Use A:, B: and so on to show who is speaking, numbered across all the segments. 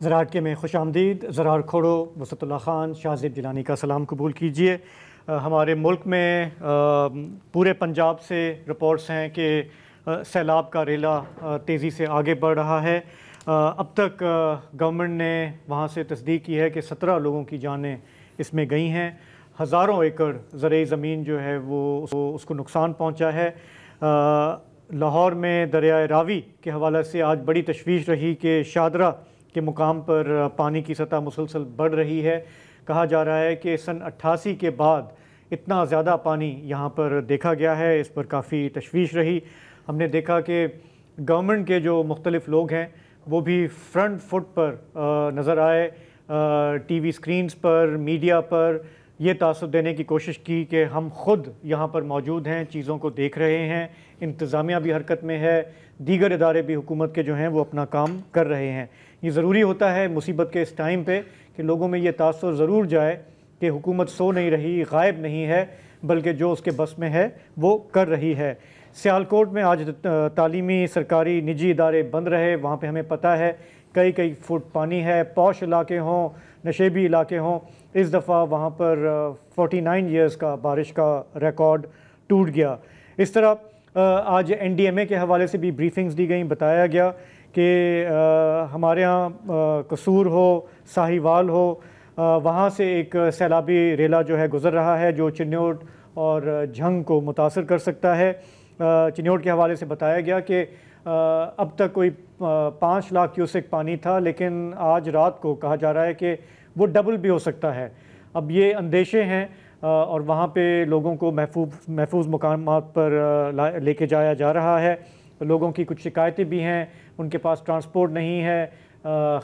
A: زراعت کے میں خوش آمدید. زرار کھوڑو، وسط اللہ خان، شاہ زیب جیلانی کا سلام قبول کیجیے. ہمارے ملک میں پورے پنجاب سے رپورٹس ہیں کہ سیلاب کا ریلا تیزی سے آگے بڑھ رہا ہے. اب تک گورنمنٹ نے وہاں سے تصدیق کی ہے کہ 17 لوگوں کی جانیں اس میں گئی ہیں. ہزاروں ایکڑ زرعی زمین جو ہے وہ اس کو نقصان پہنچا ہے. لاہور میں دریائے راوی کے حوالے سے آج بڑی تشویش رہی کہ شادرہ کے مقام پر پانی کی سطح مسلسل بڑھ رہی ہے. کہا جا رہا ہے کہ سن 88 کے بعد اتنا زیادہ پانی یہاں پر دیکھا گیا ہے. اس پر کافی تشویش رہی. ہم نے دیکھا کہ گورنمنٹ کے جو مختلف لوگ ہیں وہ بھی فرنٹ فٹ پر نظر آئے. ٹی وی سکرینز پر، میڈیا پر یہ تاثر دینے کی کوشش کی کہ ہم خود یہاں پر موجود ہیں، چیزوں کو دیکھ رہے ہیں، انتظامیہ بھی حرکت میں ہے، دیگر ادارے بھی حکومت کے جو ہیں وہ اپنا کام کر رہے ہیں. یہ ضروری ہوتا ہے مصیبت کے اس ٹائم پہ کہ لوگوں میں یہ تاثر ضرور جائے کہ حکومت سو نہیں رہی، غائب نہیں ہے، بلکہ جو اس کے بس میں ہے وہ کر رہی ہے. سیالکوٹ میں آج تعلیمی، سرکاری، نجی ادارے بند رہے. وہاں پہ ہمیں پتہ ہے کئی فٹ پانی ہے. پوش علاقے ہوں، نشیبی علاقے ہوں، اس دفعہ وہاں پر 49 ایئرز کا بارش کا ریکارڈ ٹوٹ گیا. اس طرح آج NDMA کے حوالے سے بھی بریفنگز دی گئیں. بتایا گیا کہ ہمارے ہاں قصور ہو، ساہیوال ہو، وہاں سے ایک سیلابی ریلا جو ہے گزر رہا ہے جو چنیوٹ اور جھنگ کو متاثر کر سکتا ہے. چنیوٹ کے حوالے سے بتایا گیا کہ اب تک کوئی 5 لاکھ کیوسک پانی تھا، لیکن آج رات کو کہا جا رہا ہے کہ وہ ڈبل بھی ہو سکتا ہے. اب یہ اندیشے ہیں اور وہاں پہ لوگوں کو محفوظ مقامات پر لے کے جایا جا رہا ہے. لوگوں کی کچھ شکایتیں بھی ہیں، ان کے پاس ٹرانسپورٹ نہیں ہے،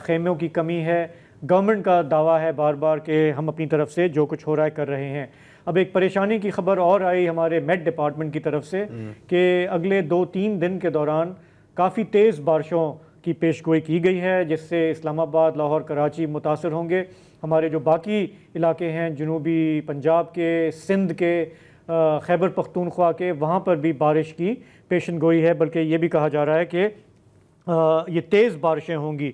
A: خیموں کی کمی ہے. گورنمنٹ کا دعویٰ ہے بار بار کہ ہم اپنی طرف سے جو کچھ ہو رہا ہے کر رہے ہیں. اب ایک پریشانی کی خبر اور آئی ہمارے میٹ ڈپارٹمنٹ کی طرف سے کہ اگلے 2-3 دن کے دوران کافی تیز بارشوں کی پیشگوئی کی گئی ہے، جس سے اسلام آباد، لاہور، کراچی متاثر ہوں گے. ہمارے جو باقی علاقے ہیں جنوبی پنجاب کے، سندھ کے، خیبر پختونخوا کے، وہاں پر بھی بارش کی پیشن گوئی ہے. بلکہ یہ بھی کہا جا رہا ہے کہ یہ تیز بارشیں ہوں گی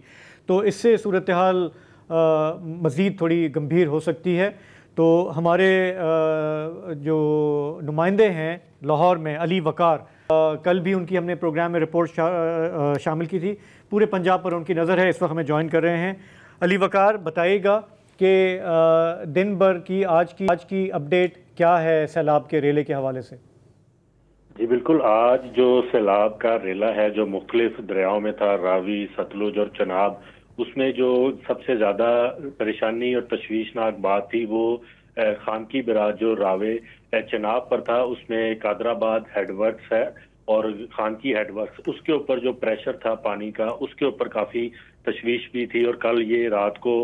A: تو اس سے صورتحال مزید تھوڑی گمبھیر ہو سکتی ہے. تو ہمارے جو نمائندے ہیں لاہور میں، علی وقار، کل بھی ان کی ہم نے پروگرام میں رپورٹ شامل کی تھی. پورے پنجاب پر ان کی نظر ہے، اس وقت ہمیں جوائن کر رہے ہیں. علی وقار، بتائیے گا کہ دن بھر کی آج کی اپڈیٹ کیا ہے سیلاب کے ریلے کے حوالے سے؟
B: جی بالکل، آج جو سیلاب کا ریلا ہے جو مختلف دریاؤں میں تھا، راوی، ستلج اور چناب، اس میں جو سب سے زیادہ پریشانی اور تشویشناک بات تھی وہ خانکی براج جو راوے چناب پر تھا. اس میں قادرآباد ہیڈ ورکس ہے اور خانکی ہیڈ ورکس، اس کے اوپر جو پریشر تھا پانی کا، اس کے اوپر کافی تشویش بھی تھی. اور کل یہ رات کو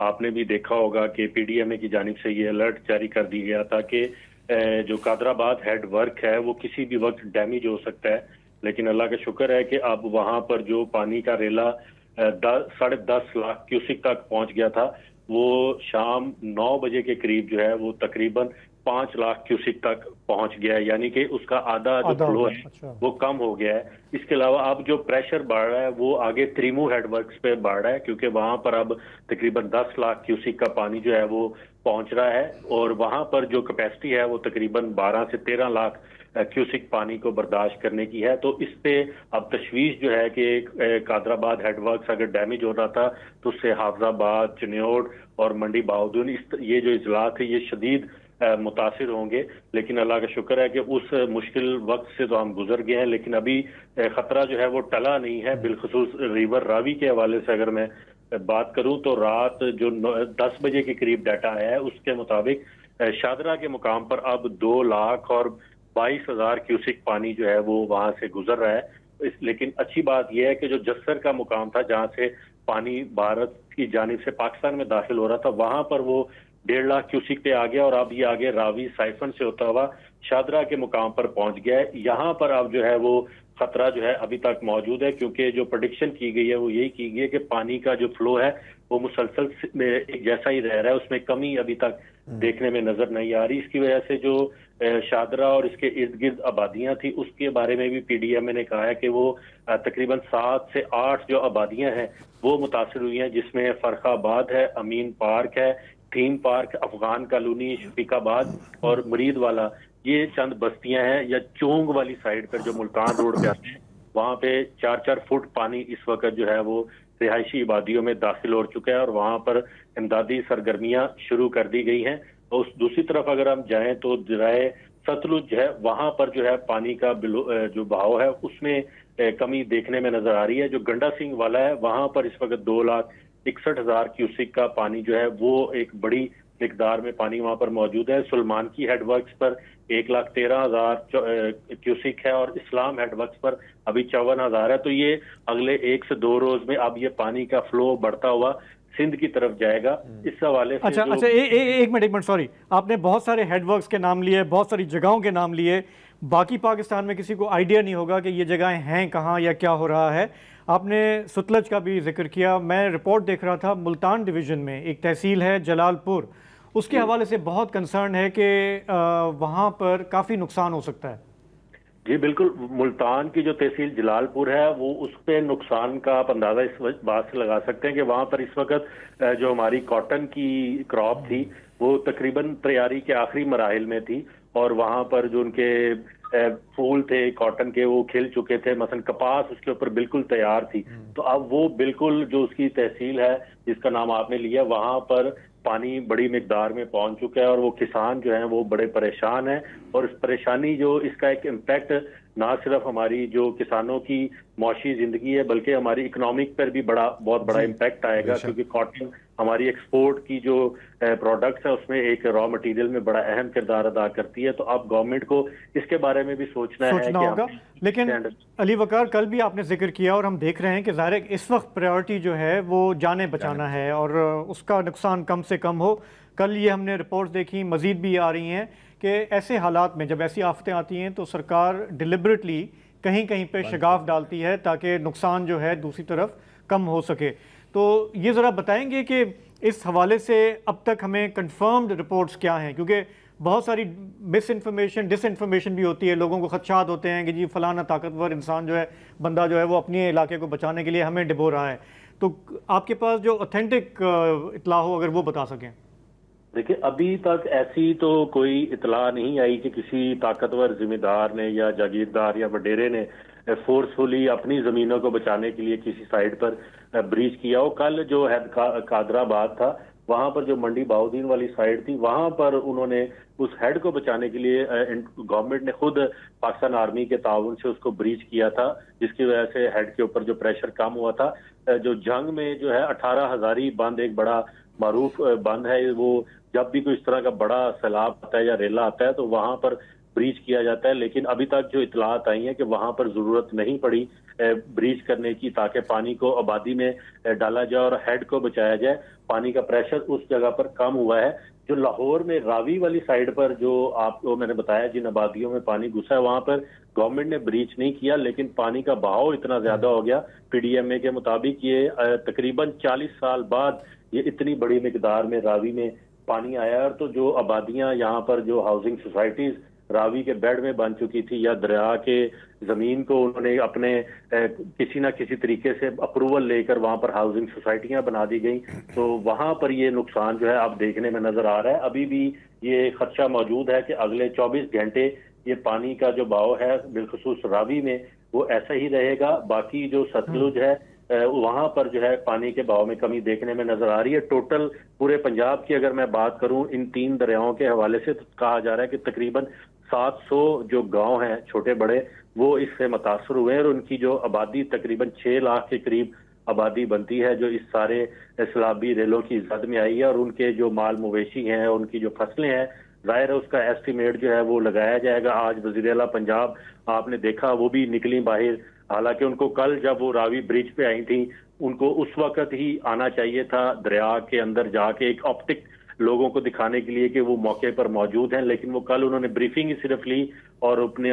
B: آپ نے بھی دیکھا ہوگا کہ PDMA کی جانب سے یہ الرٹ جاری کر دی گیا تھا کہ جو قادرآباد ہیڈ ورک ہے وہ کسی بھی وقت ڈیمیج ہو سکتا ہے. لیکن اللہ کا شکر ہے کہ اب وہاں پر جو پانی کا ریلا 10.5 لاکھ کیوسک تک پہنچ گیا تھا، وہ شام 9 بجے کے قریب جو ہے وہ تقریباً 5 لاکھ کیوسک تک پہنچ گیا ہے. یعنی کہ اس کا آدھا جو فلو ہے وہ کم ہو گیا ہے. اس کے علاوہ اب جو پریشر بڑھ رہا ہے وہ آگے تریمو ہیڈ ورکس پہ بڑھ رہا ہے، کیونکہ وہاں پر اب تقریباً 10 لاکھ کیوسک کا پانی جو ہے وہ پہنچ رہا ہے. اور وہاں پر جو کیپیسٹی ہے وہ تقریباً 12 سے 13 لاکھ کیوسک پانی کو برداشت کرنے کی ہے. تو اس پہ اب تشویش جو ہے کہ قادرآباد ہیڈ ورکس اگر ڈیمیج ہو رہا تھا تو اس سے حافظ آباد، چنیوٹ اور منڈی بہاؤدین یہ جو اضلاع تھے یہ شدید متاثر ہوں گے. لیکن اللہ کا شکر ہے کہ اس مشکل وقت سے تو ہم گزر گئے ہیں، لیکن ابھی خطرہ جو ہے وہ ٹلا نہیں ہے. بالخصوص ریور راوی کے حوالے سے اگر میں بات کروں تو رات جو 10 بجے کے قریب ڈیٹا آیا ہے اس کے مطابق شادرہ کے مقام پر اب 2 لاکھ اور 22,000 کیوسک پانی جو ہے وہ وہاں سے گزر رہا ہے. لیکن اچھی بات یہ ہے کہ جو جسر کا مقام تھا جہاں سے پانی بھارت کی جانب سے پاکستان میں داخل ہو رہا تھا، وہاں پر وہ 1.5 لاکھ کیوسک پہ آ گیا اور اب یہ آگے راوی سائفن سے ہوتا ہوا شادرہ کے مقام پر پہنچ گیا ہے. یہاں پر اب جو ہے وہ خطرہ جو ہے ابھی تک موجود ہے، کیونکہ جو پریڈکشن کی گئی ہے وہ یہی کی گئی ہے کہ پانی کا جو فلو ہے وہ مسلسل ایک جیسا ہی رہ رہا ہے، اس میں کمی ابھی تک دیکھنے میں نظر نہیں آ رہی. اس کی وجہ سے جو شادرہ اور اس کے ارد گرد آبادیاں تھی، اس کے بارے میں بھی پی ڈی ایم اے نے کہا ہے کہ وہ تقریباً 7 سے 8 جو آبادیاں ہیں وہ متاثر ہوئی ہیں، جس میں فرخ آباد ہے، امین پارک ہے، تھیم پارک، افغان کالونی، شفیق آباد اور مرید والا، یہ چند بستیاں ہیں۔ یا چونگ والی سائڈ پر جو ملتان روڈ پہ آتے ہیں، وہاں پہ 4-4 فٹ پانی اس وقت جو ہے وہ رہائشی آبادیوں میں داخل ہو چکا ہے اور وہاں پر امدادی سرگرمیاں شروع کر دی گئی ہیں۔ اور دوسری طرف اگر ہم جائیں تو درائے ستلج ہے، وہاں پر جو ہے پانی کا جو بہاؤ ہے اس میں کمی دیکھنے میں نظر آ رہی ہے۔ جو گنڈا سنگھ والا ہے وہاں پر اس وقت 2,61,000 کیوسک کا پانی جو ہے وہ ایک بڑی مقدار میں پانی وہاں پر موجود ہے۔ سلمان کی ہیڈ ورکس پر 1,13,000 کیوسک ہے اور اسلام ہیڈ ورکس پر ابھی 54,000 ہے۔ تو یہ اگلے 1 سے 2 روز میں اب یہ پانی کا فلو بڑھتا ہوا سندھ کی طرف جائے گا۔ اس حوالے سے
A: اچھا ایک منٹ سوری، آپ نے بہت سارے ہیڈ ورکس کے نام لیے، بہت ساری جگہوں کے نام لیے، باقی پاکستان میں کسی کو آئیڈیا نہیں ہوگا کہ یہ جگہیں ہیں کہاں یا کیا ہو رہا ہے۔ آپ نے ستلج کا بھی ذکر کیا، میں رپورٹ دیکھ رہا تھا ملتان ڈویژن میں ایک تحصیل ہے جلال پور، اس کے حوالے سے بہت کنسرن ہے کہ وہاں پر کافی نقصان ہو سکتا ہے۔
B: جی بالکل، ملتان کی جو تحصیل جلال پور ہے وہ اس پہ نقصان کا آپ اندازہ اس بات سے لگا سکتے ہیں کہ وہاں پر اس وقت جو ہماری کاٹن کی کراپ تھی وہ تقریباً تیاری کے آخری مراحل میں تھی اور وہاں پر جو ان کے پھول تھے کاٹن کے وہ کھل چکے تھے، مثلا کپاس اس کے اوپر بالکل تیار تھی۔ تو اب وہ بالکل جو اس کی تحصیل ہے جس کا نام آپ نے لیا، وہاں پر پانی بڑی مقدار میں پہنچ چکا ہے اور وہ کسان جو ہیں وہ بڑے پریشان ہیں۔ اور اس پریشانی جو اس کا ایک امپیکٹ نہ صرف ہماری جو کسانوں کی معاشی زندگی ہے بلکہ ہماری اکنامک پر بھی بہت بڑا امپیکٹ آئے گا، کیونکہ کاٹن ہماری ایکسپورٹ کی جو پروڈکٹس ہے اس میں ایک را مٹیریل میں بڑا اہم کردار ادا کرتی ہے۔ تو اب گورنمنٹ کو اس کے بارے میں بھی سوچنا
A: ہوگا۔ لیکن علی وقار، کل بھی آپ نے ذکر کیا اور ہم دیکھ رہے ہیں کہ ظاہر ہے اس وقت پریورٹی جو ہے وہ جانیں بچانا ہے اور اس کا نقصان کم سے کم ہو۔ کل یہ ہم نے رپورٹس دیکھی، مزید بھی آ رہی ہیں کہ ایسے حالات میں جب ایسی آفتیں آتی ہیں تو سرکار ڈیلیبریٹلی کہیں کہیں پہ شگاف ڈالتی ہے تاکہ نقصان جو ہے دوسری طرف کم ہو سکے۔ تو یہ ذرا بتائیں گے کہ اس حوالے سے اب تک ہمیں کنفرمڈ رپورٹس کیا ہیں، کیونکہ بہت ساری مس انفارمیشن ڈس انفارمیشن بھی ہوتی ہے، لوگوں کو خدشات ہوتے ہیں کہ جی فلانا طاقتور انسان جو ہے، بندہ جو ہے وہ اپنے علاقے کو بچانے کے لیے ہمیں ڈبو رہا ہے۔ تو آپ کے پاس جو اوتھینٹک اطلاع ہو اگر وہ بتا سکیں۔
B: دیکھیں، ابھی تک ایسی تو کوئی اطلاع نہیں آئی کہ کسی طاقتور ذمہ دار نے یا جاگیردار یا وڈیرے نے فورسفلی اپنی زمینوں کو بچانے کے لیے کسی سائٹ پر بریچ کیا ہو۔ کل جو قادر آباد تھا وہاں پر جو منڈی باؤدین والی سائٹ تھی وہاں پر انہوں نے اس ہیڈ کو بچانے کے لیے گورنمنٹ نے خود پاکستان آرمی کے تعاون سے اس کو بریچ کیا تھا، جس کی وجہ سے ہیڈ کے اوپر جو پریشر کم ہوا تھا۔ جو جنگ میں جو ہے 18 ہزاری بند ایک بڑا معروف بند ہے، وہ جب بھی کوئی اس طرح کا بڑا سیلاب آتا ہے یا ریلا آتا ہے تو وہاں پر بریچ کیا جاتا ہے، لیکن ابھی تک جو اطلاعات آئی ہیں کہ وہاں پر ضرورت نہیں پڑی بریچ کرنے کی تاکہ پانی کو آبادی میں ڈالا جائے اور ہیڈ کو بچایا جائے۔ پانی کا پریشر اس جگہ پر کم ہوا ہے۔ جو لاہور میں راوی والی سائڈ پر جو آپ کو میں نے بتایا جن آبادیوں میں پانی گھسا ہے وہاں پر گورنمنٹ نے بریچ نہیں کیا، لیکن پانی کا بہاؤ اتنا زیادہ ہو گیا، پی ڈی ایم اے کے مطابق یہ تقریباً 40 سال بعد یہ اتنی بڑی مقدار میں راوی میں پانی آیا ہے۔ تو جو آبادیاں یہاں پر جو ہاؤسنگ سوسائٹیز راوی کے بیڈ میں بن چکی تھی یا دریا کے زمین کو انہوں نے اپنے کسی نہ کسی طریقے سے اپروول لے کر وہاں پر ہاؤسنگ سوسائٹیاں بنا دی گئیں، تو وہاں پر یہ نقصان جو ہے اب دیکھنے میں نظر آ رہا ہے۔ ابھی بھی یہ خدشہ موجود ہے کہ اگلے 24 گھنٹے یہ پانی کا جو بہاؤ ہے بالخصوص راوی میں وہ ایسا ہی رہے گا۔ باقی جو ستلج ہے وہاں پر جو ہے پانی کے بہاؤ میں کمی دیکھنے میں نظر آ رہی ہے۔ ٹوٹل پورے پنجاب کی اگر میں بات کروں ان 3 دریاؤں کے حوالے سے تو کہا جا رہا ہے کہ تقریباً 700 جو گاؤں ہیں چھوٹے بڑے وہ اس سے متاثر ہوئے ہیں اور ان کی جو آبادی تقریباً 6 لاکھ کے قریب آبادی بنتی ہے جو اس سارے سیلابی ریلوں کی زد میں آئی ہے، اور ان کے جو مال مویشی ہیں ان کی جو فصلیں ہیں ظاہر ہے اس کا ایسٹیمیٹ جو ہے وہ لگایا جائے گا۔ آج وزیر اعلیٰ پنجاب آپ نے دیکھا وہ بھی نکلی باہر، حالانکہ ان کو کل جب وہ راوی برج پہ آئی تھیں ان کو اس وقت ہی آنا چاہیے تھا دریا کے اندر جا کے ایک آپٹک لوگوں کو دکھانے کے لیے کہ وہ موقع پر موجود ہیں، لیکن وہ کل انہوں نے بریفنگ ہی صرف لی اور اپنے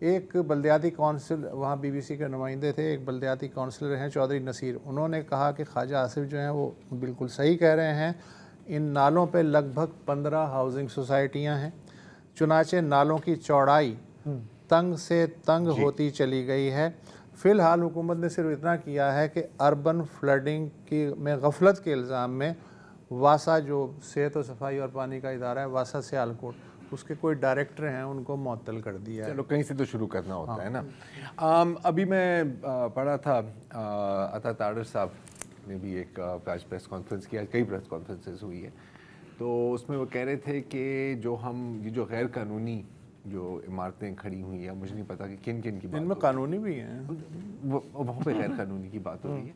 C: ایک بلدیاتی کونسل وہاں BBC کے نمائندے تھے، ایک بلدیاتی کونسلر ہیں چودھری نصیر، انہوں نے کہا کہ خواجہ آصف جو ہیں وہ بالکل صحیح کہہ رہے ہیں، ان نالوں پہ لگ بھگ 15 ہاؤسنگ سوسائٹیاں ہیں، چنانچہ نالوں کی چوڑائی تنگ سے تنگ ہوتی چلی گئی ہے۔ فی الحال حکومت نے صرف اتنا کیا ہے کہ اربن فلڈنگ کی میں غفلت کے الزام میں واسا جو صحت و صفائی اور پانی کا ادارہ ہے، واسا سیالکوٹ، اس کے کوئی ڈائریکٹر ہیں، ان کو معطل کر دیا ہے۔
D: چلو کہیں سے تو شروع کرنا ہوتا ہے نا۔ ابھی میں پڑھا تھا عطا تاڑر صاحب نے بھی ایک آج پریس کانفرنس کیا، کئی پریس کانفرنسز ہوئی ہے، تو اس میں وہ کہہ رہے تھے کہ جو ہم یہ جو غیر قانونی جو عمارتیں کھڑی ہوئی ہیں، مجھے نہیں پتا کہ کن کن کی بات،
C: ان میں قانونی بھی ہیں،
D: وہاں پہ غیر قانونی کی بات ہو رہی ہے،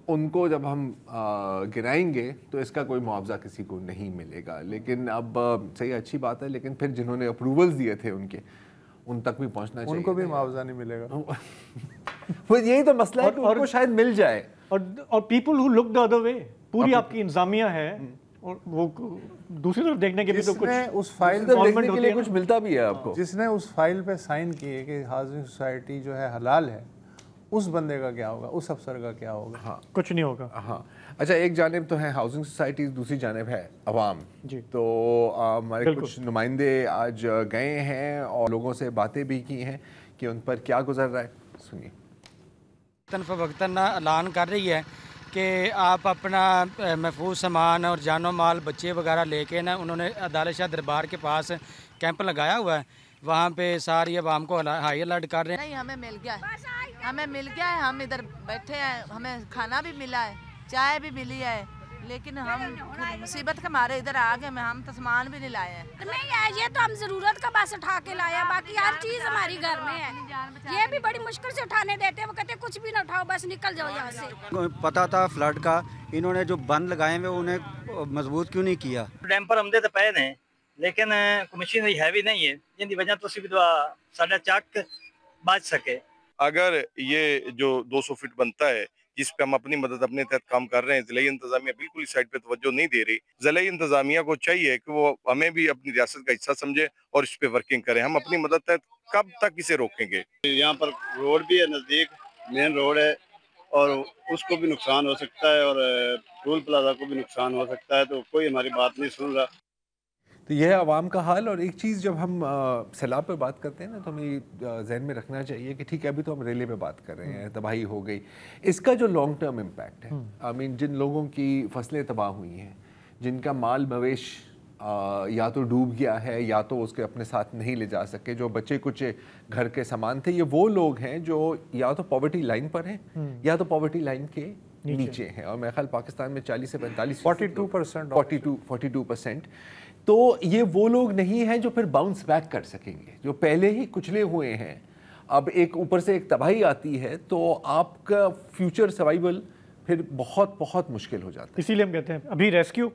D: ان کو جب ہم گرائیں گے تو اس کا کوئی معاوضہ کسی کو نہیں ملے گا، لیکن اب صحیح اچھی بات ہے، لیکن پھر جنہوں نے اپروولز دیے تھے ان تک بھی پہنچنا چاہیے،
C: ان کو بھی معاوضہ نہیں ملے گا۔
D: وہ یہی تو مسئلہ ہے کہ ان کو شاید مل جائے،
A: اور people who look the other way, پوری آپ کی انتظامیہ ہے اور وہ دوسری طرف دیکھنے کے بھی تو کچھ
C: اس فائل
D: دیکھنے کے لیے کچھ ملتا بھی ہے آپ کو،
C: جس نے اس فائل پہ سائن کیے کہ ہاؤسنگ سوسائٹی جو ہے حلال ہے، اس بندے کا کیا ہوگا، اس افسر کا کیا ہوگا؟
D: ہاں
A: کچھ نہیں ہوگا۔
D: ہاں اچھا، ایک جانب تو ہے ہاؤسنگ سوسائٹیز، دوسری جانب ہے عوام، تو ہمارے کچھ نمائندے آج گئے ہیں اور لوگوں سے باتیں بھی کی ہیں کہ ان پر کیا گزر رہا ہے، سنیے۔
E: وقتاً فوقتاً اعلان کر رہی ہے کہ آپ اپنا محفوظ سامان اور جان و مال بچے وغیرہ لے کے نا، انہوں نے عدالت شاہ دربار کے پاس کیمپ لگایا ہوا ہے، وہاں پہ ساری عوام کو ہائی الرٹ کر رہے ہیں۔
F: نہیں، ہمیں مل گیا ہے، ہم ادھر بیٹھے ہیں، ہمیں کھانا بھی ملا ہے، چائے بھی ملی ہے، لیکن ہم مصیبت کے مارے ادھر آ گئے، ہم تو سامان بھی نہیں لائے ہیں۔
G: نہیں ہے، یہ تو ہم ضرورت کا بس اٹھا کے لائے ہیں، باقی ہر چیز ہماری گھر میں ہے، یہ بھی بڑی مشکل سے اٹھانے دیتے ہیں، وہ کہتے ہیں کچھ بھی نہ اٹھاؤ، بس نکل جاؤ یہاں سے۔
H: پتا تھا فلڈ کا، انہوں نے جو بند لگائے ہوئے انہیں مضبوط کیوں نہیں کیا؟
I: ڈیمپر ہم دے تو پے نے لیکن مشین ہیوی نہیں ہے، جن کی وجہ تو ساڈا چک بچ سکے۔
J: اگر یہ جو 200 فٹ بنتا ہے جس پہ ہم اپنی مدد اپنے تحت کام کر رہے ہیں، ضلعی انتظامیہ بالکل اس سائڈ پہ توجہ نہیں دے رہی۔ ضلعی انتظامیہ کو چاہیے کہ وہ ہمیں بھی اپنی ریاست کا حصہ سمجھے اور اس پہ ورکنگ کریں۔ ہم اپنی مدد تحت کب تک اسے روکیں گے؟
K: یہاں پر روڈ بھی ہے، نزدیک مین روڈ ہے، اور اس کو بھی نقصان ہو سکتا ہے اور ٹول پلازا کو بھی نقصان ہو سکتا ہے، تو کوئی ہماری بات نہیں سن رہا۔
D: تو یہ ہے عوام کا حال۔ اور ایک چیز جب ہم سیلاب پہ بات کرتے ہیں نا، تو ہمیں ذہن میں رکھنا چاہیے کہ ٹھیک ہے ابھی تو ہم ریلے پہ بات کر رہے ہیں، تباہی ہو گئی، اس کا جو لانگ ٹرم امپیکٹ ہے، جن لوگوں کی فصلیں تباہ ہوئی ہیں، جن کا مال مویش یا تو ڈوب گیا ہے یا تو اس کے اپنے ساتھ نہیں لے جا سکے، جو بچے کچھ گھر کے سامان تھے، یہ وہ لوگ ہیں جو یا تو پاورٹی لائن پر ہیں یا تو پاورٹی لائن کے نیچے ہیں، اور میرے خیال پاکستان میں 40 سے 42%، تو یہ وہ لوگ نہیں ہیں جو پھر باؤنس بیک کر سکیں گے، جو پہلے ہی کچلے ہوئے ہیں۔ اب ایک اوپر سے ایک تباہی آتی ہے تو آپ کا فیوچر سروائیول پھر بہت بہت مشکل ہو جاتا ہے۔
A: اسی لیے ہم کہتے ہیں ابھی ریسکیو،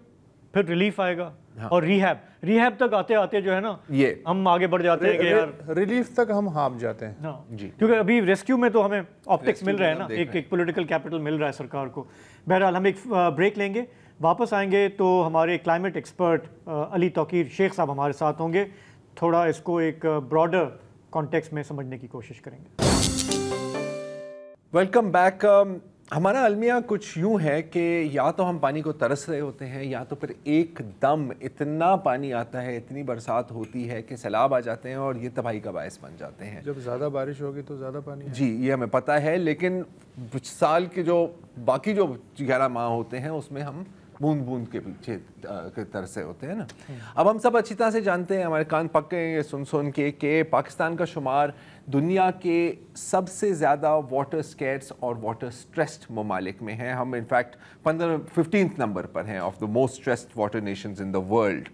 A: پھر ریلیف آئے گا، اور ریہیب تک آتے آتے جو ہے نا
D: یہ
A: ہم آگے بڑھ جاتے ہیں کہ یار
C: ریلیف تک ہم ہانپ جاتے ہیں
D: جی،
A: کیونکہ ابھی ریسکیو میں تو ہمیں آپٹکس مل رہا ہے نا، ایک پولیٹیکل کیپٹل مل رہا ہے سرکار کو۔ بہرحال ہم ایک بریک لیں گے، واپس آئیں گے تو ہمارے کلائمیٹ ایکسپرٹ علی توقیر شیخ صاحب ہمارے ساتھ ہوں گے، تھوڑا اس کو ایک براڈر کانٹیکسٹ میں سمجھنے کی کوشش کریں گے۔
D: Welcome back. ہمارا المیہ کچھ یوں ہے کہ یا تو ہم پانی کو ترس رہے ہوتے ہیں یا تو پھر ایک دم اتنا پانی آتا ہے، اتنی برسات ہوتی ہے کہ سیلاب آ جاتے ہیں اور یہ تباہی کا باعث بن جاتے ہیں۔
C: جب زیادہ بارش ہوگی تو زیادہ پانی
D: جی، یہ ہمیں پتہ ہے، لیکن سال کے جو باقی جو 11 ماہ ہوتے ہیں اس میں ہم بوند بوند کے پیچھے ترسے ہوتے ہیں نا۔ اب ہم سب اچھی طرح سے جانتے ہیں، ہمارے کان پکے ہیں یہ سن کے کہ پاکستان کا شمار دنیا کے سب سے زیادہ واٹر سکیرس اور واٹر سٹریسڈ ممالک میں ہیں۔ ہم انفیکٹ 15th نمبر پر ہیں of the most stressed water nations in the world.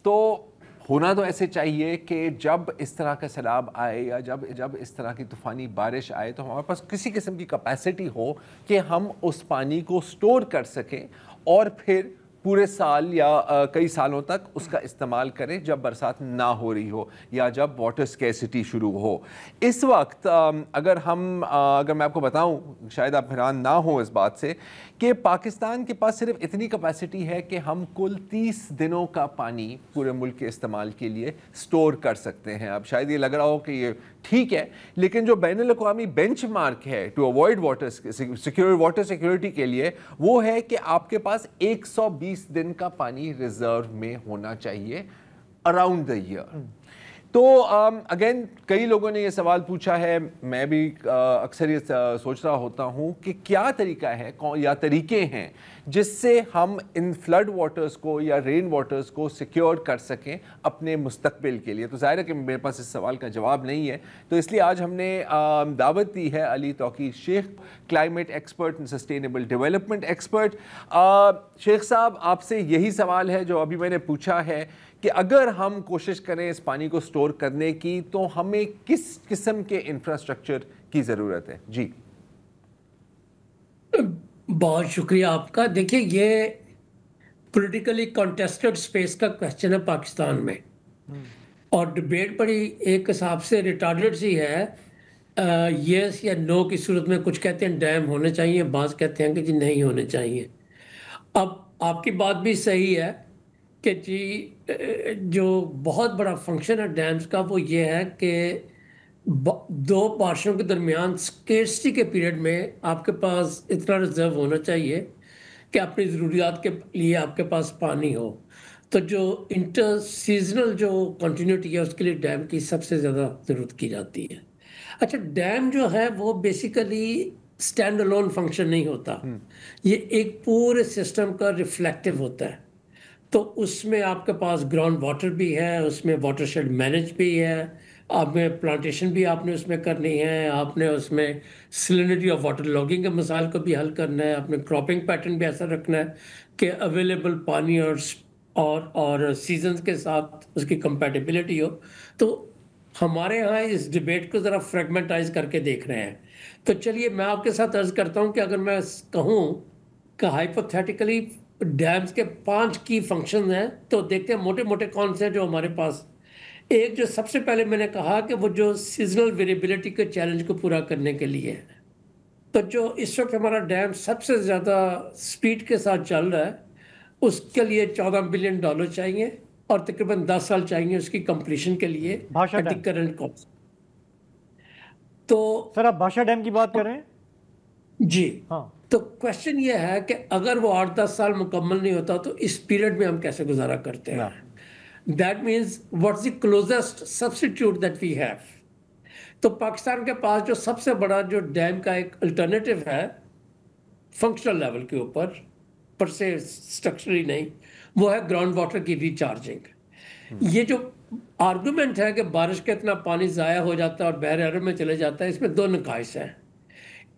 D: تو ہونا تو ایسے چاہیے کہ جب اس طرح کا سیلاب آئے یا جب اس طرح کی طوفانی بارش آئے تو ہمارے پاس کسی قسم کی کیپیسٹی ہو کہ ہم اس پانی کو سٹور کر سکیں اور پھر پورے سال یا کئی سالوں تک اس کا استعمال کریں جب برسات نہ ہو رہی ہو یا جب واٹر اسکیسٹی شروع ہو. اس وقت اگر میں آپ کو بتاؤں, شاید آپ حیران نہ ہوں اس بات سے, کہ پاکستان کے پاس صرف اتنی کیپیسٹی ہے کہ ہم کل 30 دنوں کا پانی پورے ملک کے استعمال کے لیے سٹور کر سکتے ہیں. اب شاید یہ لگ رہا ہو کہ یہ ٹھیک ہے, لیکن جو بین الاقوامی بینچ مارک ہے ٹو اوائڈ واٹر سیکیورٹی کے لیے, وہ ہے کہ آپ کے پاس 120 دن کا پانی ریزرو میں ہونا چاہیے اراؤنڈ دا ایئر. تو اگین کئی لوگوں نے یہ سوال پوچھا ہے, میں بھی اکثر یہ سوچ رہا ہوتا ہوں کہ کیا طریقہ ہے یا طریقے ہیں جس سے ہم ان فلڈ واٹرز کو یا رین واٹرز کو سیکیور کر سکیں اپنے مستقبل کے لیے. تو ظاہر ہے کہ میرے پاس اس سوال کا جواب نہیں ہے, تو اس لیے آج ہم نے دعوت دی ہے علی توقیر شیخ, climate expert and sustainable development expert. شیخ صاحب, آپ سے یہی سوال ہے جو ابھی میں نے پوچھا ہے کہ اگر ہم کوشش کریں اس پانی کو سٹور کرنے کی تو ہمیں کس قسم کے انفراسٹرکچر کی ضرورت ہے؟ جی
L: بہت شکریہ آپ کا. دیکھیے, یہ پولیٹیکلی کانٹیسٹڈ سپیس کا کویسچن ہے پاکستان میں, اور ڈبیٹ بڑی ایک حساب سے ریٹارڈڈ سی ہے. یس یا نو کی صورت میں کچھ کہتے ہیں ڈیم ہونے چاہیے, بعض کہتے ہیں کہ جی نہیں ہونے چاہیے. اب آپ کی بات بھی صحیح ہے کہ جی جو بہت بڑا فنکشن ہے ڈیمز کا وہ یہ ہے کہ دو بارشوں کے درمیان سکیرسٹی کے پیریڈ میں آپ کے پاس اتنا ریزرو ہونا چاہیے کہ اپنی ضروریات کے لیے آپ کے پاس پانی ہو. تو جو انٹر سیزنل جو کنٹینیوٹی ہے اس کے لیے ڈیم کی سب سے زیادہ ضرورت کی جاتی ہے. اچھا, ڈیم جو ہے وہ بیسیکلی اسٹینڈ الون فنکشن نہیں ہوتا, یہ ایک پورے سسٹم کا ریفلیکٹیو ہوتا ہے. تو اس میں آپ کے پاس گراؤنڈ واٹر بھی ہے, اس میں واٹر شیڈ مینج بھی ہے, آپ میں پلانٹیشن بھی آپ نے اس میں کرنی ہے, آپ نے اس میں سلینڈری آف واٹر لاگنگ کے مسائل کو بھی حل کرنا ہے, آپ نے کراپنگ پیٹرن بھی ایسا رکھنا ہے کہ اویلیبل پانی اور سیزنز کے ساتھ اس کی کمپیٹیبلٹی ہو. تو ہمارے ہاں اس ڈیبیٹ کو ذرا فریگمنٹائز کر کے دیکھ رہے ہیں. تو چلیے میں آپ کے ساتھ عرض کرتا ہوں کہ اگر میں کہوں کہ ہائپوتھیٹیکلی ڈیمز کے 5 کی فنکشن ہیں تو دیکھتے ہیں موٹے موٹے کون سے ہیں جو ہمارے پاس. ایک جو سب سے پہلے میں نے کہا کہ وہ جو سیزنل ویریبلٹی کے چیلنج کو پورا کرنے کے لیے ہے. تو جو اس وقت ہمارا ڈیم سب سے زیادہ سپیڈ کے ساتھ چل رہا ہے اس کے لیے $14 بلین چاہیے اور تقریباً 10 سال چاہیے اس کی کمپلیشن کے لیے ایٹ دی کرنٹ کاسٹ. تو
A: سر آپ بھاشا ڈیم کی بات کر رہے ہیں؟
L: جی ہاں. تو کوشچن یہ ہے کہ اگر وہ 8-10 سال مکمل نہیں ہوتا تو اس پیریڈ میں ہم کیسے گزارا کرتے ہیں. That means what's the closest substitute that we have. تو پاکستان کے پاس جو سب سے بڑا جو ڈیم کا ایک الٹرنیٹیو ہے فنکشنل لیول کے اوپر پر سے اسٹرکچرلی نہیں, وہ ہے گراؤنڈ واٹر کی ریچارجنگ. یہ جو آرگومنٹ ہے کہ بارش کا اتنا پانی ضائع ہو جاتا ہے اور بحر عرب میں چلے جاتا ہے, اس میں 2 نقائص ہیں.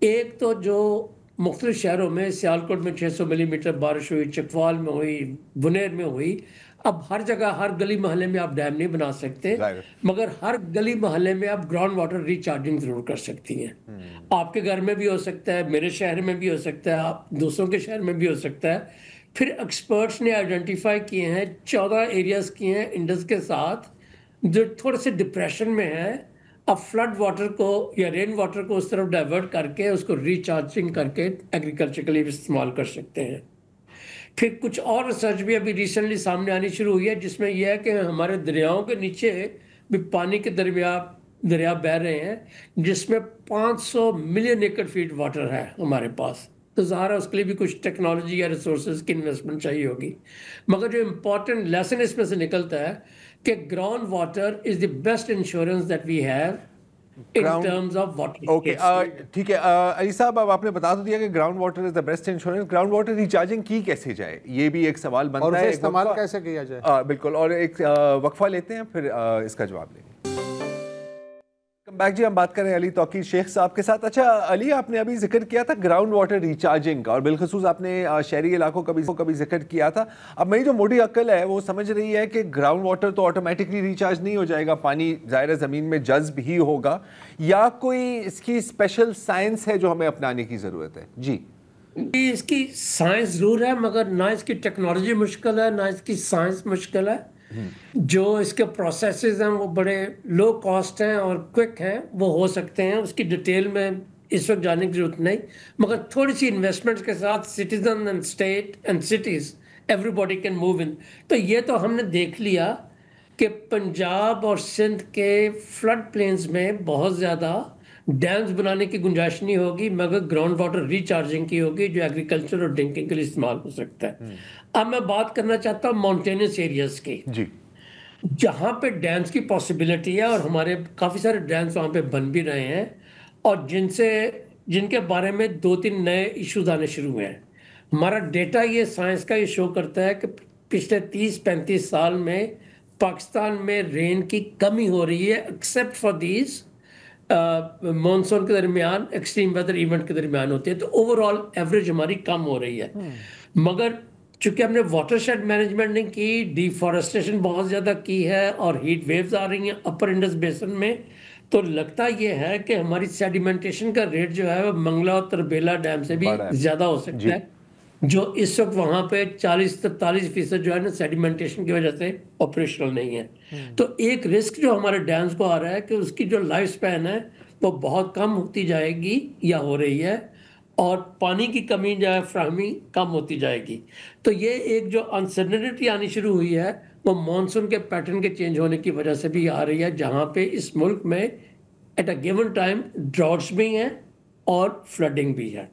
L: ایک تو جو مختلف شہروں میں سیالکوٹ میں 600 ملی میٹر بارش ہوئی, چکوال میں ہوئی, بنیر میں ہوئی. اب ہر جگہ ہر گلی محلے میں آپ ڈیم نہیں بنا سکتے, مگر ہر گلی محلے میں آپ گراؤنڈ واٹر ریچارجنگ ضرور کر سکتی ہیں. آپ کے گھر میں بھی ہو سکتا ہے, میرے شہر میں بھی ہو سکتا ہے, آپ دوسروں کے شہر میں بھی ہو سکتا ہے. پھر ایکسپرٹس نے آئیڈینٹیفائی کیے ہیں 14 ایریاز کیے ہیں انڈس کے ساتھ جو تھوڑے سے ڈپریشن میں ہیں. اب فلڈ واٹر کو یا رین واٹر کو اس طرف ڈائیورٹ کر کے اس کو ریچارجنگ کر کے ایگریکلچر کے لیے استعمال کر سکتے ہیں. پھر کچھ اور ریسرچ بھی ابھی ریسنٹلی سامنے آنی شروع ہوئی ہے جس میں یہ ہے کہ ہمارے دریاؤں کے نیچے بھی پانی کے دریا بہ رہے ہیں جس میں 500 ملین ایکڑ فیٹ واٹر ہے ہمارے پاس. تو ظاہر ہے اس کے لیے بھی کچھ ٹیکنالوجی یا ریسورسز کی انویسٹمنٹ چاہیے ہوگی. مگر جو امپورٹنٹ لیسن اس میں سے نکلتا ہے کہ ground water is the best insurance that we have in terms of water.
D: Okay ٹھیک ہے علی صاحب, اب آپ نے بتا تو دیا کہ ground water is the best insurance. Ground water recharging کی کیسے جائے, یہ بھی ایک سوال بنتا ہے,
C: استعمال کیسے کیا جائے.
D: بالکل, اور ایک وقفہ لیتے ہیں پھر اس کا جواب لیں گے. بیک جی, ہم بات کر رہے ہیں علی توقیر شیخ صاحب کے ساتھ. اچھا علی, آپ نے ابھی ذکر کیا تھا گراؤنڈ واٹر ریچارجنگ کا, اور بالخصوص آپ نے شہری علاقوں کا بھی ذکر کیا تھا. اب میری جو موٹی عقل ہے وہ سمجھ رہی ہے کہ گراؤنڈ واٹر تو آٹومیٹکلی ریچارج نہیں ہو جائے گا, پانی ظاہر زمین میں جذب ہی ہوگا, یا کوئی اس کی اسپیشل سائنس ہے جو ہمیں اپنانے کی ضرورت ہے. جی
L: اس کی سائنس ضرور ہے مگر نہ اس کی ٹیکنالوجی مشکل ہے نہ اس کی سائنس مشکل ہے. جو اس کے پروسیسز ہیں وہ بڑے لو کاسٹ ہیں اور کوئک ہیں, وہ ہو سکتے ہیں. اس کی ڈیٹیل میں اس وقت جانے کی ضرورت نہیں, مگر تھوڑی سی انویسٹمنٹ کے ساتھ citizen and state and cities every body can move in. تو یہ تو ہم نے دیکھ لیا کہ پنجاب اور سندھ کے فلڈ پلینز میں بہت زیادہ ڈیمز بنانے کی گنجائش نہیں ہوگی مگر گراؤنڈ واٹر ریچارجنگ کی ہوگی جو ایگریکلچر اور ڈرنکنگ کے لیے استعمال ہو سکتا ہے. اب میں بات کرنا چاہتا ہوں ماؤنٹینس ایریاز کی, جہاں پہ ڈیمز کی پاسبلٹی ہے اور ہمارے کافی سارے ڈیمز وہاں پہ بن بھی رہے ہیں اور جن کے بارے میں 2-3 نئے ایشوز آنے شروع ہوئے ہیں. ہمارا ڈیٹا یہ سائنس کا یہ شو کرتا ہے کہ پچھلے 30-35 سال میں پاکستان میں رین کی کمی ہو رہی ہے ایکسیپٹ فار دیز مانسون کے درمیان ایکسٹریم ویدر ایونٹ کے درمیان ہوتے ہیں. تو اوور آل ایوریج ہماری کم ہو رہی ہے. مگر چونکہ ہم نے واٹر شیڈ مینجمنٹ نہیں کی, ڈیفارسٹریشن بہت زیادہ کی ہے اور ہیٹ ویوز آ رہی ہیں اپر انڈس بیسن میں, تو لگتا یہ ہے کہ ہماری سیڈیمنٹیشن کا ریٹ جو ہے وہ منگلا اور تربیلا ڈیم سے بھی زیادہ ہو سکتا ہے, جو اس وقت وہاں پہ 40-43% جو ہے نا سیڈیمنٹیشن کی وجہ سے آپریشنل نہیں ہے. تو ایک رسک جو ہمارے ڈیمز کو آ رہا ہے کہ اس کی جو لائف سپین ہے وہ بہت کم ہوتی جائے گی یا ہو رہی ہے, اور پانی کی کمی جو ہے فراہمی کم ہوتی جائے گی. تو یہ ایک جو انسرٹنٹی آنی شروع ہوئی ہے وہ مانسون کے پیٹرن کے چینج ہونے کی وجہ سے بھی آ رہی ہے, جہاں پہ اس ملک میں at a given time droughts بھی ہیں اور فلڈنگ بھی ہے.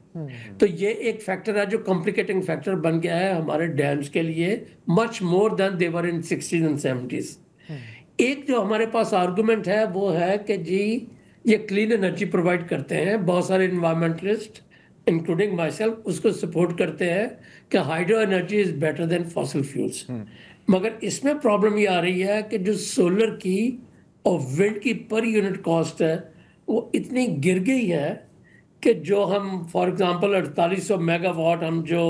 L: تو یہ ایک فیکٹر ہے جو کمپلیکیٹنگ فیکٹر بن گیا ہے ہمارے ڈیمز کے لیے, مچ مور دین دے ور ان 60s and 70s. ایک جو ہمارے پاس آرگومنٹ ہے وہ ہے کہ جی یہ کلین انرجی پرووائڈ کرتے ہیں, بہت سارے انوائرمنٹلسٹ انکلوڈنگ مائی سیلف اس کو سپورٹ کرتے ہیں کہ hydro energy is better than fossil fuels. مگر اس میں پرابلم یہ آ رہی ہے کہ جو سولر کی اور ونڈ کی پر یونٹ کاسٹ ہے وہ اتنی گر گئی ہے کہ جو ہم فار ایگزامپل 4800 میگا واٹ ہم جو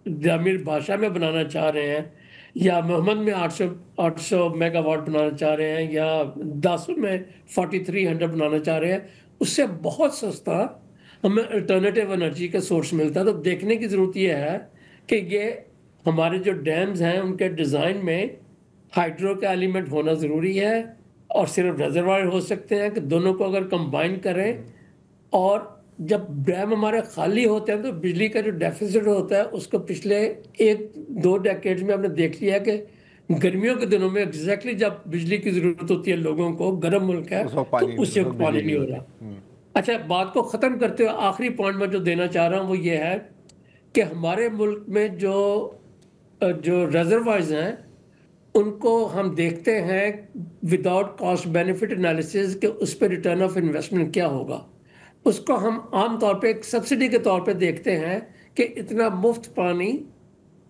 L: جامع بھاشا میں بنانا چاہ رہے ہیں, یا محمد میں 800 میگا واٹ بنانا چاہ رہے ہیں, یا داسو میں 4300 بنانا چاہ رہے ہیں, اس سے بہت سستا ہمیں الٹرنیٹیو انرجی کا سورس ملتا ہے. تو دیکھنے کی ضرورت یہ ہے کہ یہ ہمارے جو ڈیمز ہیں ان کے ڈیزائن میں ہائیڈرو کا ایلیمنٹ ہونا ضروری ہے, اور صرف ریزروائر ہو سکتے ہیں کہ دونوں کو اگر کمبائن کریں. اور جب ڈیم ہمارے خالی ہوتے ہیں تو بجلی کا جو ڈیفیسٹ ہوتا ہے اس کو پچھلے 1-2 ڈیکیڈز میں ہم نے دیکھ لیا کہ گرمیوں کے دنوں میں ایگزیکٹلی جب بجلی کی ضرورت ہوتی ہے لوگوں کو, گرم ملک ہے تو اس سے پانی نہیں ہو رہا. اچھا, بات کو ختم کرتے ہوئے آخری پوائنٹ میں جو دینا چاہ رہا ہوں وہ یہ ہے کہ ہمارے ملک میں جو ریزروائرز ہیں ان کو ہم دیکھتے ہیں وداؤٹ کاسٹ بینیفٹ انالیسز کہ اس پہ ریٹرن آف انویسٹمنٹ کیا ہوگا. اس کو ہم عام طور پہ ایک سبسڈی کے طور پہ دیکھتے ہیں کہ اتنا مفت پانی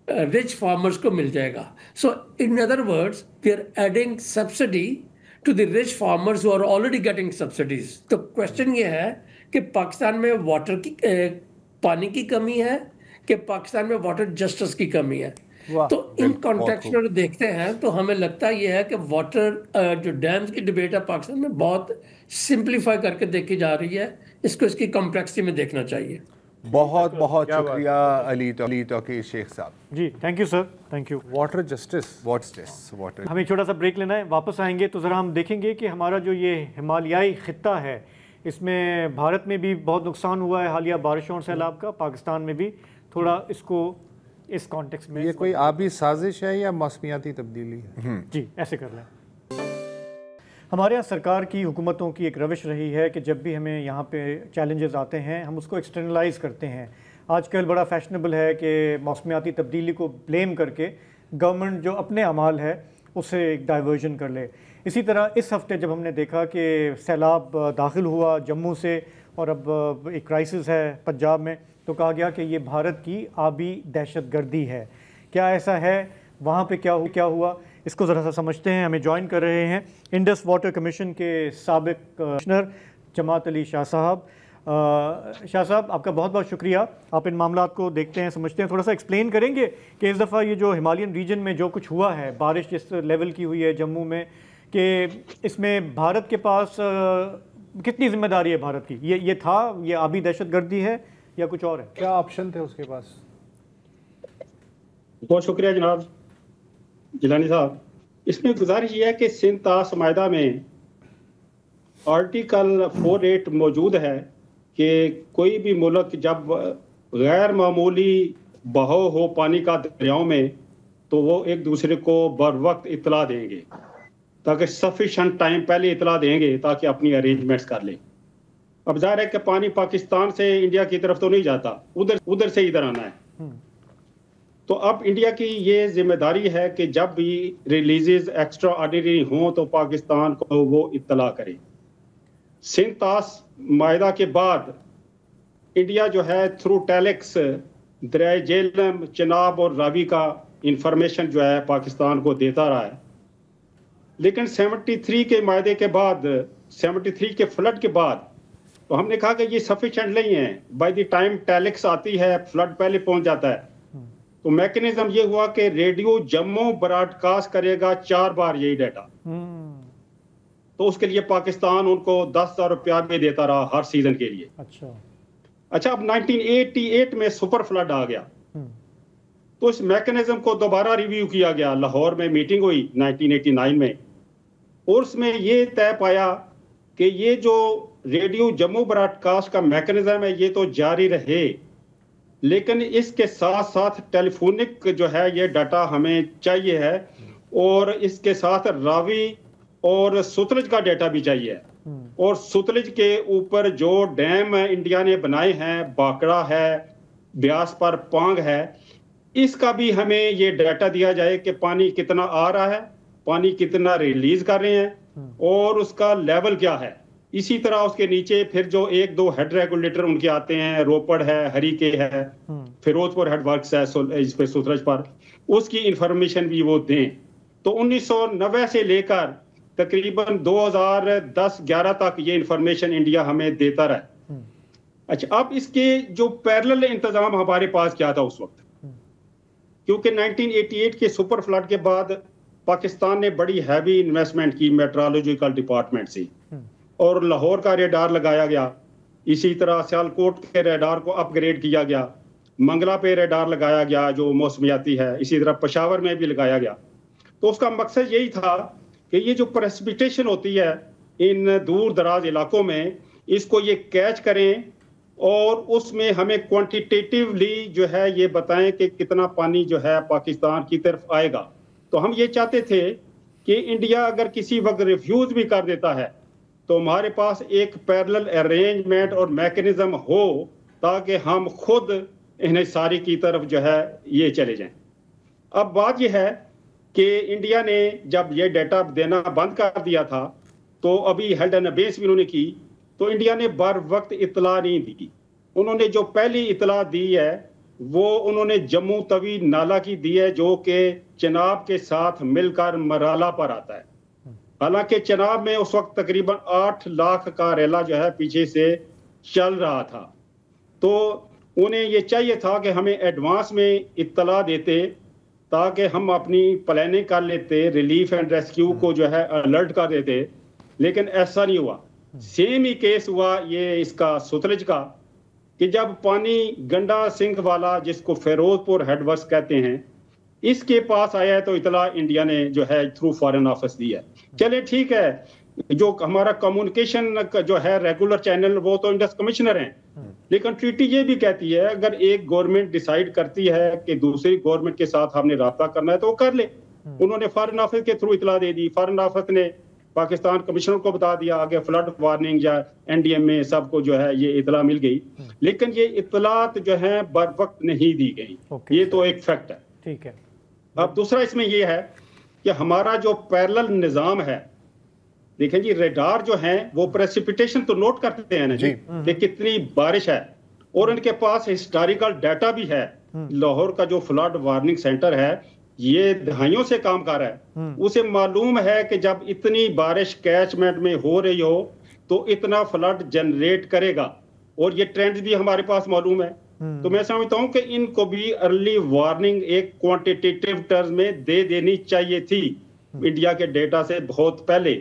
L: رچ فارمرز کو مل جائے گا. So in other words we are adding subsidy to the rich farmers who are already getting subsidies. تو کوشچن یہ ہے کہ پاکستان میں واٹر کی پانی کی کمی ہے کہ پاکستان میں واٹر جسٹس کی کمی ہے. تو ان کانٹیکسٹ میں دیکھتے ہیں تو ہمیں لگتا یہ ہے کہ واٹر جو ڈیمز کی ڈبیٹ ہے پاکستان میں بہت سمپلیفائی کر کے دیکھی جا رہی ہے, اس کو اس کی کمپلیکسٹی میں دیکھنا چاہیے.
D: بہت بہت شکریہ علی توقیر شیخ صاحب.
A: جی thank you sir, thank you.
C: Water justice
D: water
A: ہمیں چھوٹا سا بریک لینا ہے, واپس آئیں گے تو ذرا ہم دیکھیں گے کہ ہمارا جو یہ ہمالیائی خطہ ہے اس میں بھارت میں بھی بہت نقصان ہوا ہے حالیہ بارشوں اور سیلاب کا, پاکستان میں بھی تھوڑا اس کو اس کانٹیکس میں
C: یہ کوئی آبی سازش ہے یا موسمیاتی تبدیلی ہے؟
A: جی ایسے کر لیں. ہمارے یہاں سرکار کی حکومتوں کی ایک روش رہی ہے کہ جب بھی ہمیں یہاں پہ چیلنجز آتے ہیں ہم اس کو ایکسٹرنلائز کرتے ہیں. آج کل بڑا فیشنیبل ہے کہ موسمیاتی تبدیلی کو بلیم کر کے گورنمنٹ جو اپنے اعمال ہے اسے ایک ڈائیورژن کر لے. اسی طرح اس ہفتے جب ہم نے دیکھا کہ سیلاب داخل ہوا جموں سے اور اب ایک کرائسس ہے پنجاب میں, تو کہا گیا کہ یہ بھارت کی آبی دہشت گردی ہے. کیا ایسا ہے؟ وہاں پہ کیا ہوا اس کو ذرا سا سمجھتے ہیں. ہمیں جوائن کر رہے ہیں انڈس واٹر کمیشن کے سابق کمشنر جماعت علی شاہ صاحب. شاہ صاحب آپ کا بہت بہت شکریہ, آپ ان معاملات کو دیکھتے ہیں سمجھتے ہیں. تھوڑا سا ایکسپلین کریں گے کہ اس دفعہ یہ جو ہمالین ریجن میں جو کچھ ہوا ہے, بارش جس لیول کی ہوئی ہے جموں میں, کہ اس میں بھارت کے پاس کتنی ذمہ داری ہے بھارت کی؟ یہ تھا یہ آبی دہشت گردی ہے یا کچھ اور ہے؟
C: کیا آپشن تھے اس کے پاس؟
M: بہت شکریہ جناب جیلانی صاحب. اس میں گزارش یہ ہے کہ سندھ طاس معاہدہ میں آرٹیکل 48 موجود ہے کہ کوئی بھی ملک جب غیر معمولی بہاؤ ہو پانی کا دریاؤں میں تو وہ ایک دوسرے کو بر وقت اطلاع دیں گے، تاکہ سفیشینٹ ٹائم پہلے اطلاع دیں گے تاکہ اپنی ارینجمنٹس کر لیں. اب ظاہر ہے کہ پانی پاکستان سے انڈیا کی طرف تو نہیں جاتا، ادھر سے ادھر آنا ہے. تو اب انڈیا کی یہ ذمہ داری ہے کہ جب بھی ریلیزز ایکسٹرا آرڈینری ہوں تو پاکستان کو وہ اطلاع کرے. سندھ طاس معاہدہ کے بعد انڈیا جو ہے تھرو ٹیلیکس دریائے جہلم، چناب اور راوی کا انفارمیشن جو ہے پاکستان کو دیتا رہا ہے. لیکن 73 کے معاہدے کے بعد، 73 کے فلڈ کے بعد تو ہم نے کہا کہ یہ سفیشینٹ نہیں ہے. بائی دی ٹائم ٹیلیکس آتی ہے فلڈ پہلے پہنچ جاتا ہے. تو میکنزم یہ ہوا کہ ریڈیو جموں براڈ کاسٹ کرے گا 4 بار یہی ڈیٹا. تو اس کے لیے پاکستان ان کو 10,000 روپیہ بھی دیتا رہا ہر سیزن کے لیے. اچھا اب 1988 میں سپر فلڈ آ گیا تو اس میکنزم کو دوبارہ ریویو کیا گیا. لاہور میں میٹنگ ہوئی 1989 میں اور اس میں یہ طے پایا کہ یہ جو ریڈیو جموں براڈ کاسٹ کا میکنزم ہے یہ تو جاری رہے، لیکن اس کے ساتھ ساتھ ٹیلی فونک جو ہے یہ ڈاٹا ہمیں چاہیے ہے، اور اس کے ساتھ راوی اور ستلج کا ڈیٹا بھی چاہیے. اور ستلج کے اوپر جو ڈیم انڈیا نے بنائے ہیں، باکڑا ہے، بیاس پر پانگ ہے، اس کا بھی ہمیں یہ ڈیٹا دیا جائے کہ پانی کتنا آ رہا ہے، پانی کتنا ریلیز کر رہے ہیں اور اس کا لیول کیا ہے. اسی طرح اس کے نیچے پھر جو 1-2 ہیڈ ریگولیٹر ان کے آتے ہیں، روپڑ ہے، ہری کے ہے، فیروز پور ہیڈ ورکس ہے اس پہ ستلج پر، اس کی انفارمیشن بھی وہ دیں. تو 1990 سے لے کر تقریباً 2010-11 تک یہ انفارمیشن انڈیا ہمیں دیتا رہا. اچھا اب اس کے جو پیرلل انتظام ہمارے پاس کیا تھا اس وقت، کیونکہ 1988 کے سپر فلڈ کے بعد پاکستان نے بڑی ہیوی انویسٹمنٹ کی میٹرالوجیکل ڈپارٹمنٹ سے، اور لاہور کا ریڈار لگایا گیا. اسی طرح سیالکوٹ کے ریڈار کو اپ گریڈ کیا گیا، منگلا پہ ریڈار لگایا گیا جو موسمیاتی ہے، اسی طرح پشاور میں بھی لگایا گیا. تو اس کا مقصد یہی تھا کہ یہ جو پریسپیٹیشن ہوتی ہے ان دور دراز علاقوں میں، اس کو یہ کیچ کریں اور اس میں ہمیں کوانٹیٹیولی جو ہے یہ بتائیں کہ کتنا پانی جو ہے پاکستان کی طرف آئے گا. تو ہم یہ چاہتے تھے کہ انڈیا اگر کسی وقت ریفیوز بھی کر دیتا ہے تو ہمارے پاس ایک پیرلل ارینجمنٹ اور میکنزم ہو تاکہ ہم خود انحصاری کی طرف جو ہے یہ چلے جائیں. اب بات یہ ہے کہ انڈیا نے جب یہ ڈیٹا دینا بند کر دیا تھا تو ابھی ہیلڈ اینڈ بیس بھی انہوں نے کی، تو انڈیا نے بر وقت اطلاع نہیں دی. انہوں نے جو پہلی اطلاع دی ہے وہ انہوں نے جموں توی نالا کی دی ہے جو کہ چناب کے ساتھ مل کر مرالا پر آتا ہے. حالانکہ چناب میں اس وقت تقریباً 8 لاکھ کا ریلا جو ہے پیچھے سے چل رہا تھا. تو انہیں یہ چاہیے تھا کہ ہمیں ایڈوانس میں اطلاع دیتے تاکہ ہم اپنی پلاننگ کر لیتے، ریلیف اینڈ ریسکیو کو جو ہے الرٹ کر دیتے، لیکن ایسا نہیں ہوا. سیم ہی کیس ہوا یہ اس کا ستلج کا کہ جب پانی گنڈا سنگھ والا جس کو فیروز پور ہیڈ ورکس کہتے ہیں اس کے پاس آیا ہے تو اطلاع انڈیا نے جو ہے تھرو فارن آفس دی ہے. چلے ٹھیک ہے، جو ہمارا کمیونیکیشن جو ہے ریگولر چینل وہ تو انڈس کمشنر ہیں، لیکن ٹریٹی یہ بھی کہتی ہے اگر ایک گورنمنٹ ڈیسائیڈ کرتی ہے کہ دوسری گورنمنٹ کے ساتھ ہم نے رابطہ کرنا ہے تو وہ کر لے. انہوں نے فارن آفس کے تھرو اطلاع دے دی، فارن آفس نے پاکستان کمشنر کو بتا دیا، آگے فلڈ وارننگ یا این ڈی ایم میں سب کو جو ہے یہ اطلاع مل گئی. لیکن یہ اطلاعات جو ہیں بر وقت نہیں دی گئی، یہ تو ایک فیکٹ ہے.
A: ٹھیک ہے.
M: اب دوسرا اس میں یہ ہے کہ ہمارا جو پیرلل نظام ہے، دیکھیں جی ریڈار جو ہیں وہ پریسیپیٹیشن تو نوٹ کرتے ہیں نا جی کہ کتنی بارش ہے، اور ان کے پاس ہسٹوریکل ڈیٹا بھی ہے. لاہور کا جو فلڈ وارننگ سینٹر ہے یہ دہائیوں سے کام کر رہا ہے، اسے معلوم ہے کہ جب اتنی بارش کیچمنٹ میں ہو رہی ہو تو اتنا فلڈ جنریٹ کرے گا، اور یہ ٹرینڈ بھی ہمارے پاس معلوم ہے. تو میں سمجھتا ہوں کہ ان کو بھی ارلی وارننگ ایک کوانٹیٹیو ٹرمز میں دے دینی چاہیے تھی انڈیا کے ڈیٹا سے بہت پہلے.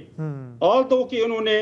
M: آلدو کہ انہوں نے